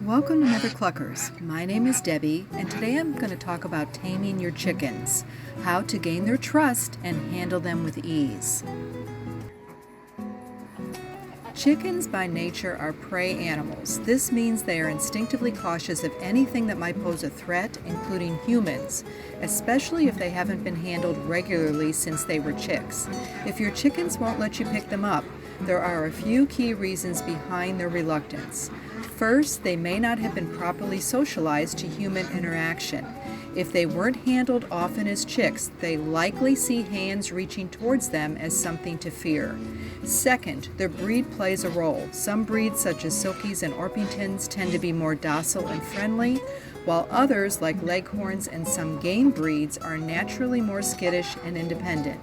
Welcome to Mother Cluckers. My name is Debbie, and today I'm going to talk about taming your chickens, how to gain their trust and handle them with ease. Chickens by nature are prey animals. This means they are instinctively cautious of anything that might pose a threat, including humans, especially if they haven't been handled regularly since they were chicks. If your chickens won't let you pick them up, there are a few key reasons behind their reluctance. First, they may not have been properly socialized to human interaction. If they weren't handled often as chicks, they likely see hands reaching towards them as something to fear. Second, their breed plays a role. Some breeds, such as Silkies and Orpingtons, tend to be more docile and friendly, while others, like Leghorns and some game breeds, are naturally more skittish and independent.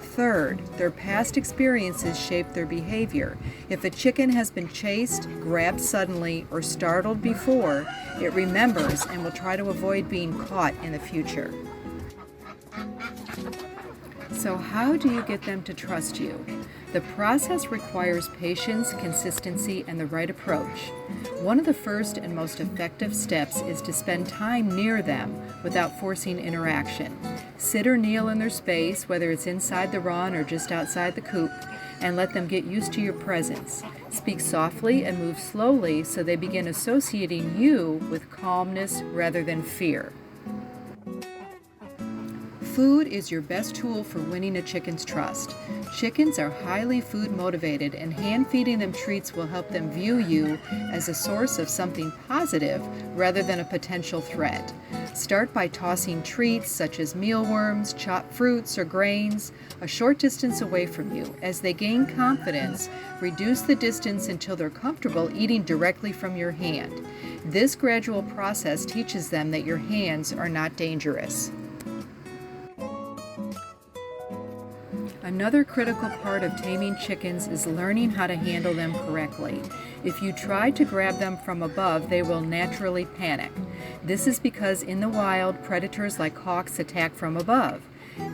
Third, their past experiences shape their behavior. If a chicken has been chased, grabbed suddenly, or startled before, it remembers and will try to avoid being caught in the future. So how do you get them to trust you? The process requires patience, consistency, and the right approach. One of the first and most effective steps is to spend time near them without forcing interaction. Sit or kneel in their space, whether it's inside the run or just outside the coop, and let them get used to your presence. Speak softly and move slowly so they begin associating you with calmness rather than fear. Food is your best tool for winning a chicken's trust. Chickens are highly food motivated, and hand feeding them treats will help them view you as a source of something positive rather than a potential threat. Start by tossing treats such as mealworms, chopped fruits, or grains a short distance away from you. As they gain confidence, reduce the distance until they're comfortable eating directly from your hand. This gradual process teaches them that your hands are not dangerous. Another critical part of taming chickens is learning how to handle them correctly. If you try to grab them from above, they will naturally panic. This is because in the wild, predators like hawks attack from above.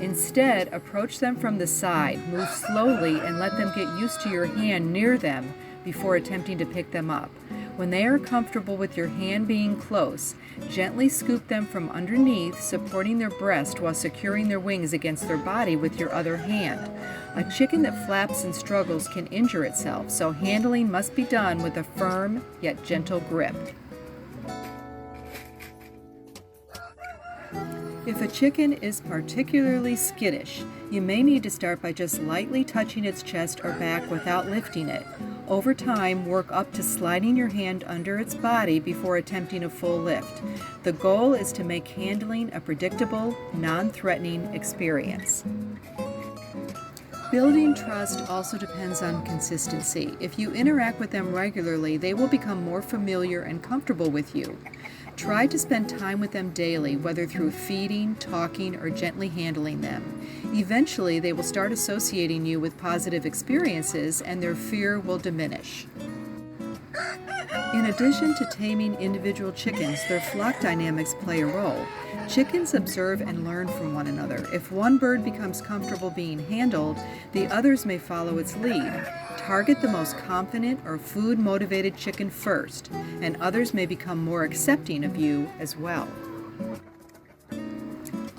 Instead, approach them from the side, move slowly, and let them get used to your hand near them before attempting to pick them up. When they are comfortable with your hand being close, gently scoop them from underneath, supporting their breast while securing their wings against their body with your other hand. A chicken that flaps and struggles can injure itself, so handling must be done with a firm yet gentle grip. If a chicken is particularly skittish, you may need to start by just lightly touching its chest or back without lifting it. Over time, work up to sliding your hand under its body before attempting a full lift. The goal is to make handling a predictable, non-threatening experience. Building trust also depends on consistency. If you interact with them regularly, they will become more familiar and comfortable with you. Try to spend time with them daily, whether through feeding, talking, or gently handling them. Eventually, they will start associating you with positive experiences, and their fear will diminish. In addition to taming individual chickens, their flock dynamics play a role. Chickens observe and learn from one another. If one bird becomes comfortable being handled, the others may follow its lead. Target the most confident or food-motivated chicken first, and others may become more accepting of you as well.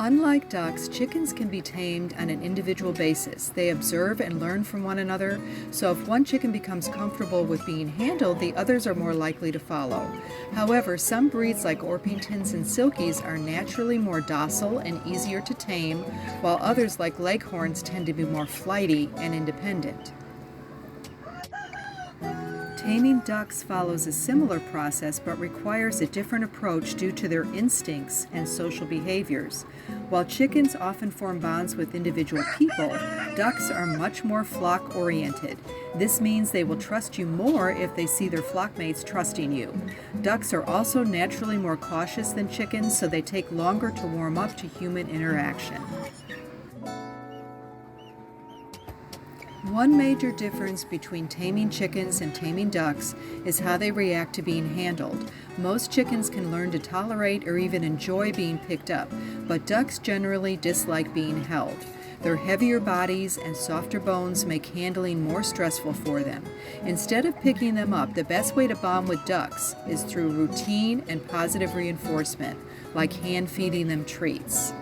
Unlike ducks, chickens can be tamed on an individual basis. They observe and learn from one another, so if one chicken becomes comfortable with being handled, the others are more likely to follow. However, some breeds like Orpingtons and Silkies are naturally more docile and easier to tame, while others like Leghorns tend to be more flighty and independent. Taming ducks follows a similar process but requires a different approach due to their instincts and social behaviors. While chickens often form bonds with individual people, ducks are much more flock-oriented. This means they will trust you more if they see their flockmates trusting you. Ducks are also naturally more cautious than chickens, so they take longer to warm up to human interaction. One major difference between taming chickens and taming ducks is how they react to being handled. Most chickens can learn to tolerate or even enjoy being picked up, but ducks generally dislike being held. Their heavier bodies and softer bones make handling more stressful for them. Instead of picking them up, the best way to bond with ducks is through routine and positive reinforcement, like hand feeding them treats.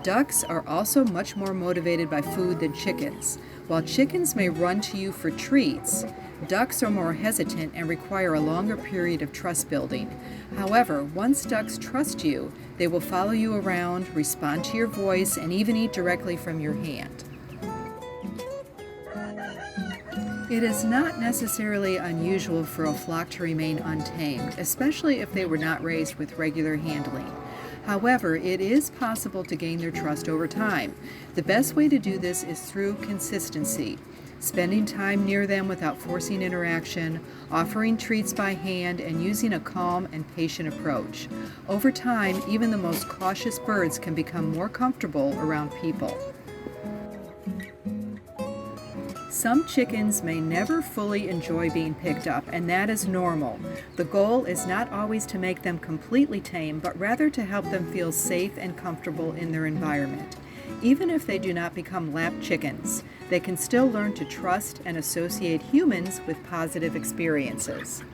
Ducks are also much more motivated by food than chickens. While chickens may run to you for treats, ducks are more hesitant and require a longer period of trust building. However, once ducks trust you, they will follow you around, respond to your voice, and even eat directly from your hand. It is not necessarily unusual for a flock to remain untamed, especially if they were not raised with regular handling. However, it is possible to gain their trust over time. The best way to do this is through consistency, spending time near them without forcing interaction, offering treats by hand, and using a calm and patient approach. Over time, even the most cautious birds can become more comfortable around people. Some chickens may never fully enjoy being picked up, and that is normal. The goal is not always to make them completely tame, but rather to help them feel safe and comfortable in their environment. Even if they do not become lap chickens, they can still learn to trust and associate humans with positive experiences.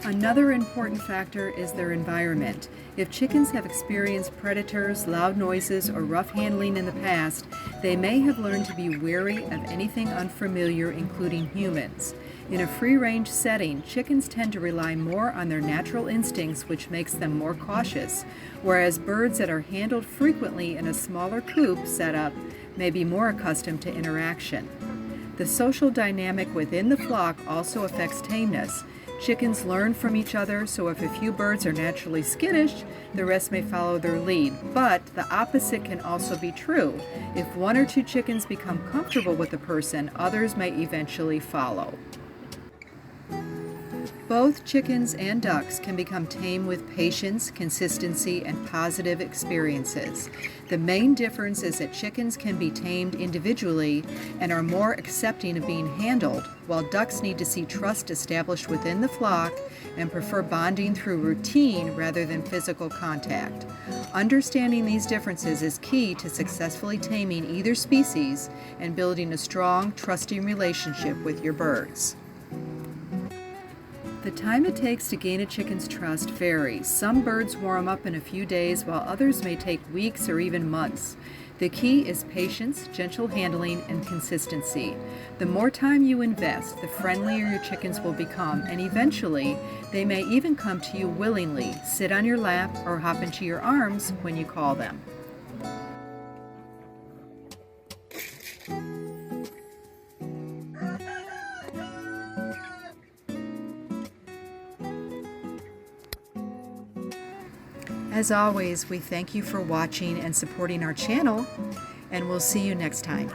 Another important factor is their environment. If chickens have experienced predators, loud noises, or rough handling in the past, they may have learned to be wary of anything unfamiliar, including humans. In a free-range setting, chickens tend to rely more on their natural instincts, which makes them more cautious, whereas birds that are handled frequently in a smaller coop setup may be more accustomed to interaction. The social dynamic within the flock also affects tameness. Chickens learn from each other, so if a few birds are naturally skittish, the rest may follow their lead. But the opposite can also be true. If one or two chickens become comfortable with a person, others may eventually follow. Both chickens and ducks can become tame with patience, consistency, and positive experiences. The main difference is that chickens can be tamed individually and are more accepting of being handled, while ducks need to see trust established within the flock and prefer bonding through routine rather than physical contact. Understanding these differences is key to successfully taming either species and building a strong, trusting relationship with your birds. The time it takes to gain a chicken's trust varies. Some birds warm up in a few days, while others may take weeks or even months. The key is patience, gentle handling, and consistency. The more time you invest, the friendlier your chickens will become, and eventually, they may even come to you willingly, sit on your lap, or hop into your arms when you call them. As always, we thank you for watching and supporting our channel, and we'll see you next time.